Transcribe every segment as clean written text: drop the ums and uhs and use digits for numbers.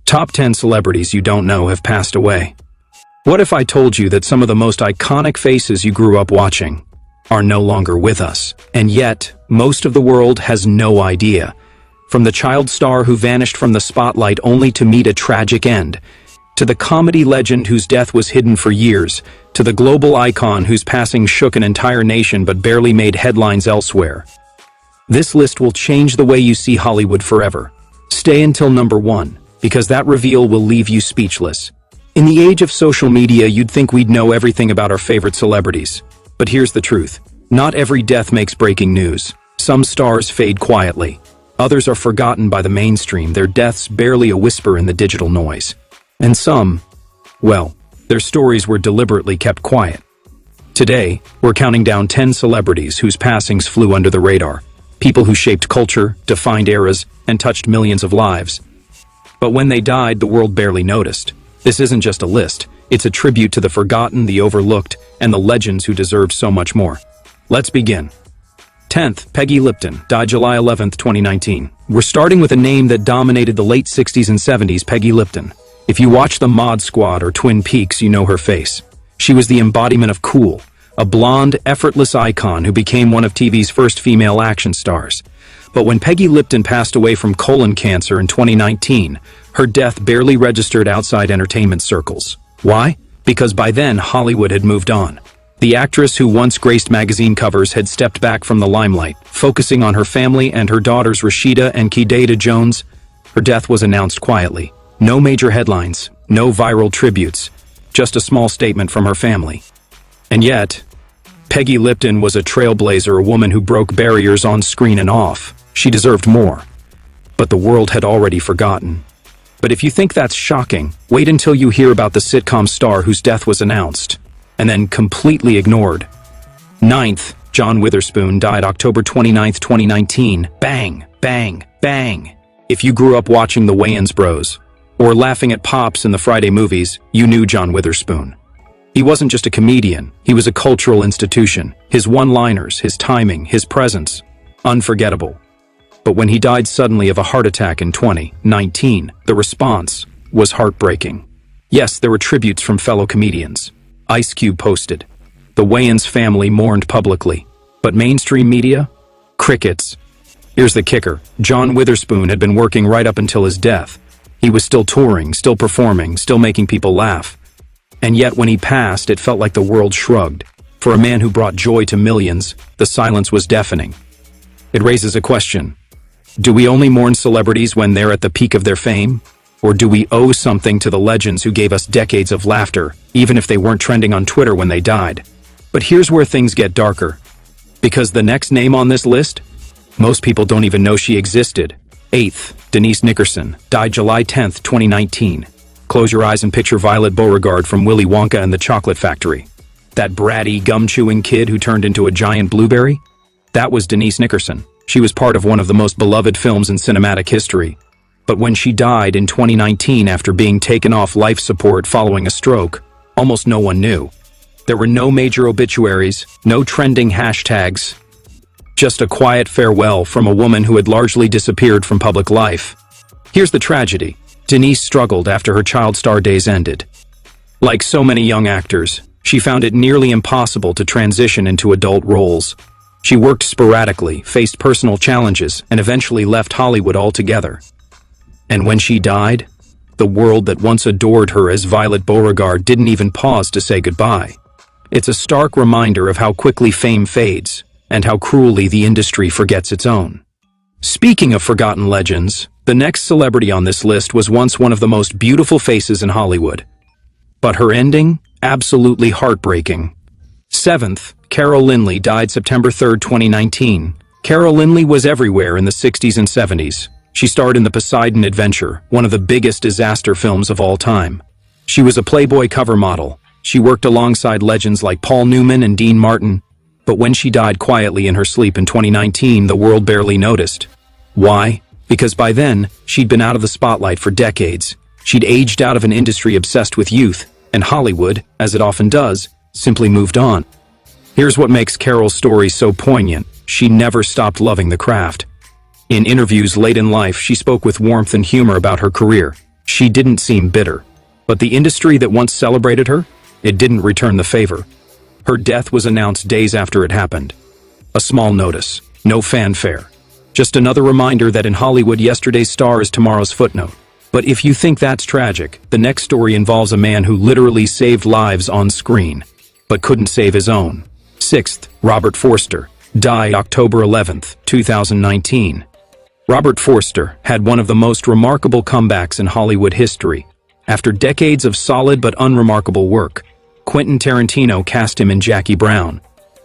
Top 10 celebrities you don't know have passed away. What if I told you that some of the most iconic faces you grew up watching are no longer with us? And yet, most of the world has no idea. From the child star who vanished from the spotlight only to meet a tragic end, to the comedy legend whose death was hidden for years, to the global icon whose passing shook an entire nation but barely made headlines elsewhere. This list will change the way you see Hollywood forever. Stay until number 1, because that reveal will leave you speechless. In the age of social media, you'd think we'd know everything about our favorite celebrities. But here's the truth. Not every death makes breaking news. Some stars fade quietly. Others are forgotten by the mainstream, their deaths barely a whisper in the digital noise. And some, well, their stories were deliberately kept quiet. Today, we're counting down 10 celebrities whose passings flew under the radar. People who shaped culture, defined eras, and touched millions of lives. But when they died, the world barely noticed. This isn't just a list. It's a tribute to the forgotten, the overlooked, and the legends who deserved so much more. Let's begin. 10th, Peggy Lipton, died July 11, 2019. We're starting with a name that dominated the late 60s and 70s, Peggy Lipton. If you watch The Mod Squad or Twin Peaks, you know her face. She was the embodiment of cool, a blonde, effortless icon who became one of TV's first female action stars. But when Peggy Lipton passed away from colon cancer in 2019, her death barely registered outside entertainment circles. Why? Because by then, Hollywood had moved on. The actress who once graced magazine covers had stepped back from the limelight, focusing on her family and her daughters Rashida and Kidada Jones. Her death was announced quietly. No major headlines, no viral tributes, just a small statement from her family. And yet, Peggy Lipton was a trailblazer, a woman who broke barriers on screen and off. She deserved more. But the world had already forgotten. But if you think that's shocking, wait until you hear about the sitcom star whose death was announced, and then completely ignored. 9th, John Witherspoon, died October 29, 2019. Bang, bang, bang. If you grew up watching the Wayans Bros, or laughing at Pops in the Friday movies, you knew John Witherspoon. He wasn't just a comedian, he was a cultural institution. His one-liners, his timing, his presence, unforgettable. But when he died suddenly of a heart attack in 2019, the response was heartbreaking. Yes, there were tributes from fellow comedians. Ice Cube posted. The Wayans family mourned publicly. But mainstream media? Crickets. Here's the kicker. John Witherspoon had been working right up until his death. He was still touring, still performing, still making people laugh. And yet when he passed, it felt like the world shrugged. For a man who brought joy to millions, the silence was deafening. It raises a question. Do we only mourn celebrities when they're at the peak of their fame? Or do we owe something to the legends who gave us decades of laughter, even if they weren't trending on Twitter when they died? But here's where things get darker. Because the next name on this list, most people don't even know she existed. 8th, Denise Nickerson, died July 10, 2019. Close your eyes and picture Violet Beauregard from Willy Wonka and the Chocolate Factory. That bratty, gum-chewing kid who turned into a giant blueberry? That was Denise Nickerson. She was part of one of the most beloved films in cinematic history. But when she died in 2019 after being taken off life support following a stroke, almost no one knew. There were no major obituaries, no trending hashtags, just a quiet farewell from a woman who had largely disappeared from public life. Here's the tragedy. Denise struggled after her child star days ended. Like so many young actors, she found it nearly impossible to transition into adult roles. She worked sporadically, faced personal challenges, and eventually left Hollywood altogether. And when she died, the world that once adored her as Violet Beauregard didn't even pause to say goodbye. It's a stark reminder of how quickly fame fades, and how cruelly the industry forgets its own. Speaking of forgotten legends, the next celebrity on this list was once one of the most beautiful faces in Hollywood. But her ending? Absolutely heartbreaking. 7th, Carol Lynley, died September 3, 2019. Carol Lynley was everywhere in the 60s and 70s. She starred in The Poseidon Adventure, one of the biggest disaster films of all time. She was a Playboy cover model. She worked alongside legends like Paul Newman and Dean Martin. But when she died quietly in her sleep in 2019, the world barely noticed. Why? Because by then, she'd been out of the spotlight for decades. She'd aged out of an industry obsessed with youth, and Hollywood, as it often does, simply moved on. Here's what makes Carol's story so poignant. She never stopped loving the craft. In interviews late in life, she spoke with warmth and humor about her career. She didn't seem bitter. But the industry that once celebrated her, it didn't return the favor. Her death was announced days after it happened. A small notice, no fanfare. Just another reminder that in Hollywood, yesterday's star is tomorrow's footnote. But if you think that's tragic, the next story involves a man who literally saved lives on screen, but couldn't save his own. Sixth, Robert Forster, died October 11th, 2019. Robert Forster had one of the most remarkable comebacks in Hollywood history. After decades of solid but unremarkable work, Quentin Tarantino cast him in Jackie Brown.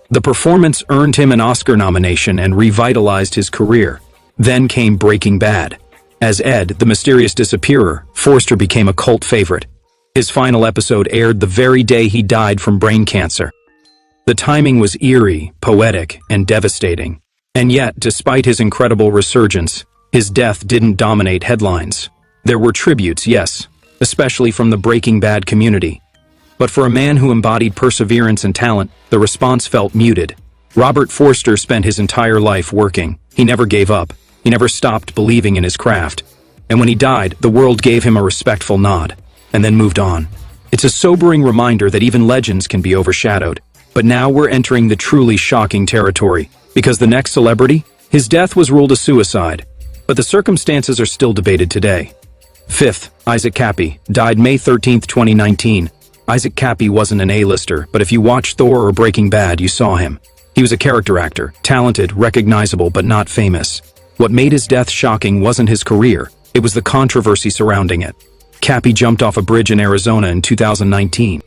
The performance earned him an Oscar nomination and revitalized his career. Then came Breaking Bad. As Ed, the mysterious disappearer, Forster became a cult favorite. His final episode aired the very day he died from brain cancer. The timing was eerie, poetic, and devastating. And yet, despite his incredible resurgence, his death didn't dominate headlines. There were tributes, yes, especially from the Breaking Bad community. But for a man who embodied perseverance and talent, the response felt muted. Robert Forster spent his entire life working. He never gave up. He never stopped believing in his craft. And when he died, the world gave him a respectful nod, and then moved on. It's a sobering reminder that even legends can be overshadowed. But now we're entering the truly shocking territory, because the next celebrity, his death was ruled a suicide, but the circumstances are still debated today. Fifth, Isaac Kappy, died May 13, 2019. Isaac Kappy wasn't an A-lister, but if you watched Thor or Breaking Bad, you saw him. He was a character actor, talented, recognizable, but not famous. What made his death shocking wasn't his career, it was the controversy surrounding it. Kappy jumped off a bridge in Arizona in 2019.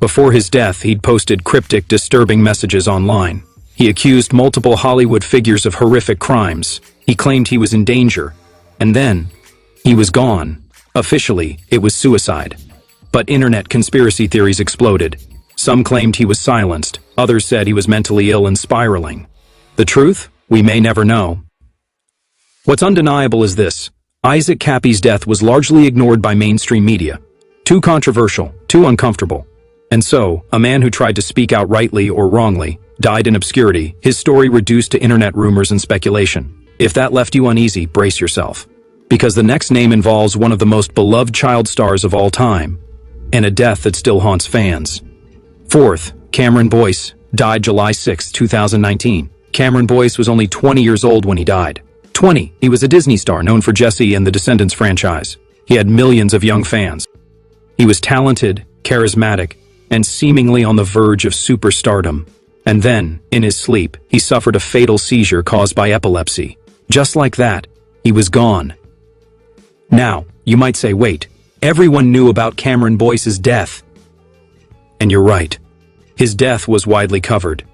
Before his death, he'd posted cryptic, disturbing messages online. He accused multiple Hollywood figures of horrific crimes. He claimed he was in danger. And then, he was gone. Officially, it was suicide. But internet conspiracy theories exploded. Some claimed he was silenced. Others said he was mentally ill and spiraling. The truth? We may never know. What's undeniable is this. Isaac Kappy's death was largely ignored by mainstream media. Too controversial, too uncomfortable. And so, a man who tried to speak out rightly or wrongly died in obscurity, his story reduced to internet rumors and speculation. If that left you uneasy, brace yourself. Because the next name involves one of the most beloved child stars of all time, and a death that still haunts fans. Fourth, Cameron Boyce, died July 6, 2019. Cameron Boyce was only 20 years old when he died. 20, he was a Disney star known for Jessie and the Descendants franchise. He had millions of young fans. He was talented, charismatic, and seemingly on the verge of superstardom. And then, in his sleep, he suffered a fatal seizure caused by epilepsy. Just like that, he was gone. Now, you might say, wait, everyone knew about Cameron Boyce's death. And you're right. His death was widely covered.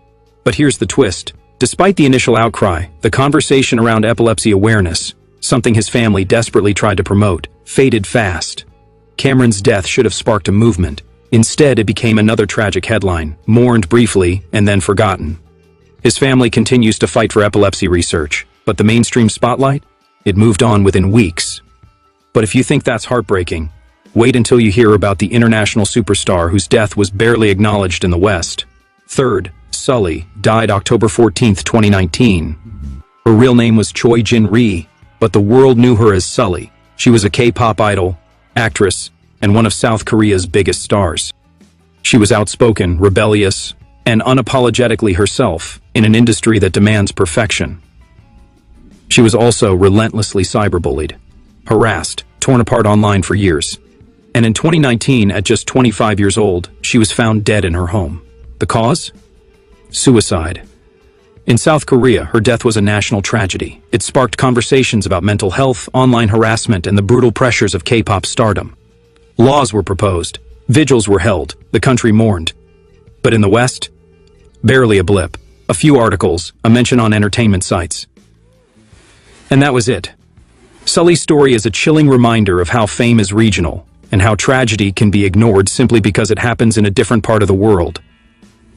But here's the twist. Despite the initial outcry, the conversation around epilepsy awareness, something his family desperately tried to promote, faded fast. Cameron's death should have sparked a movement. Instead, it became another tragic headline, mourned briefly and then forgotten. His family continues to fight for epilepsy research, but the mainstream spotlight? It moved on within weeks. But if you think that's heartbreaking, wait until you hear about the international superstar whose death was barely acknowledged in the West. Third, Sully, died October 14, 2019. Her real name was Choi Jin-ri, but the world knew her as Sully. She was a K-pop idol, actress, and one of South Korea's biggest stars. She was outspoken, rebellious, and unapologetically herself in an industry that demands perfection. She was also relentlessly cyberbullied, harassed, torn apart online for years. And in 2019, at just 25 years old, she was found dead in her home. The cause? Suicide. In South Korea, her death was a national tragedy. It sparked conversations about mental health, online harassment, and the brutal pressures of K-pop stardom. Laws were proposed, vigils were held, the country mourned. But in the West? Barely a blip. A few articles, a mention on entertainment sites. And that was it. Sully's story is a chilling reminder of how fame is regional, and how tragedy can be ignored simply because it happens in a different part of the world.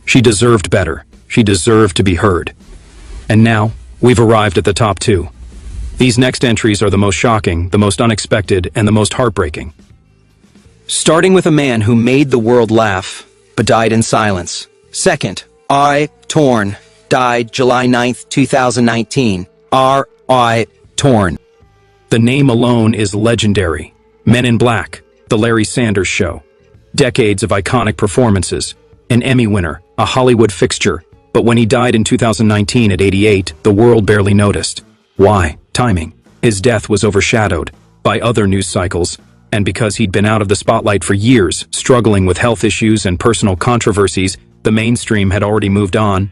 She deserved better. She deserved to be heard. And now, we've arrived at the top two. These next entries are the most shocking, the most unexpected, and the most heartbreaking. Starting with a man who made the world laugh, but died in silence. Second, R.I. Torn, died July 9, 2019. R.I. Torn. The name alone is legendary. Men in Black, The Larry Sanders Show. Decades of iconic performances. An Emmy winner, a Hollywood fixture. But when he died in 2019 at 88, the world barely noticed. Why? Timing. His death was overshadowed by other news cycles, and because he'd been out of the spotlight for years, struggling with health issues and personal controversies, the mainstream had already moved on.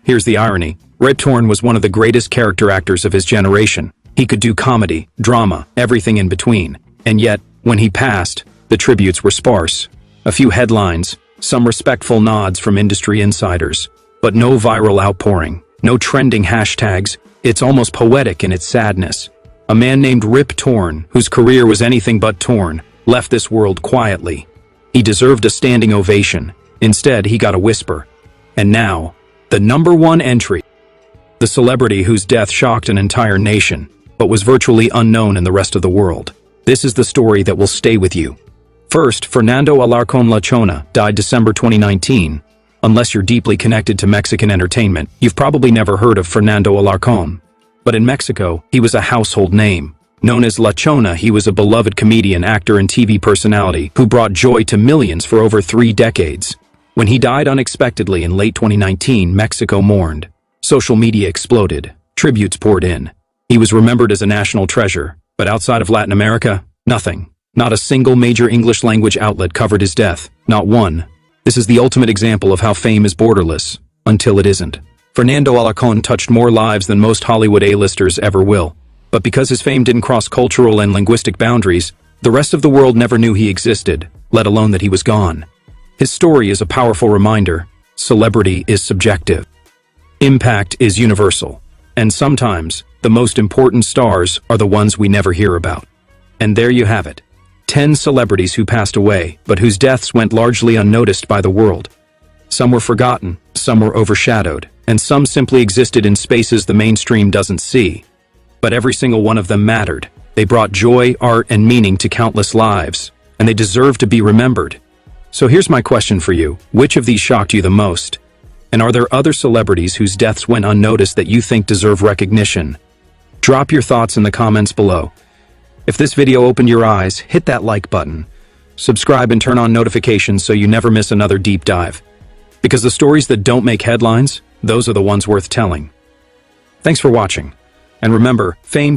Here's the irony. Rip Torn was one of the greatest character actors of his generation. He could do comedy, drama, everything in between. And yet, when he passed, the tributes were sparse. A few headlines, some respectful nods from industry insiders, but no viral outpouring, no trending hashtags. It's almost poetic in its sadness. A man named Rip Torn, whose career was anything but torn, left this world quietly. He deserved a standing ovation. Instead, he got a whisper. And now, the #1 entry. The celebrity whose death shocked an entire nation, but was virtually unknown in the rest of the world. This is the story that will stay with you. First, Fernando Alarcón Lachona died December 2019. Unless you're deeply connected to Mexican entertainment, you've probably never heard of Fernando Alarcón. But in Mexico, he was a household name. Known as Lachona, he was a beloved comedian, actor, and TV personality who brought joy to millions for over 3 decades. When he died unexpectedly in late 2019, Mexico mourned. Social media exploded. Tributes poured in. He was remembered as a national treasure, but outside of Latin America, nothing. Not a single major English-language outlet covered his death. Not one. This is the ultimate example of how fame is borderless, until it isn't. Fernando Alarcón touched more lives than most Hollywood A-listers ever will. But because his fame didn't cross cultural and linguistic boundaries, the rest of the world never knew he existed, let alone that he was gone. His story is a powerful reminder. Celebrity is subjective. Impact is universal. And sometimes, the most important stars are the ones we never hear about. And there you have it. 10 celebrities who passed away, but whose deaths went largely unnoticed by the world. Some were forgotten, some were overshadowed, and some simply existed in spaces the mainstream doesn't see. But every single one of them mattered. They brought joy, art, and meaning to countless lives, and they deserve to be remembered. So here's my question for you. Which of these shocked you the most? And are there other celebrities whose deaths went unnoticed that you think deserve recognition? Drop your thoughts in the comments below. If this video opened your eyes, hit that like button. Subscribe and turn on notifications so you never miss another deep dive. Because the stories that don't make headlines, those are the ones worth telling. Thanks for watching. And remember, fame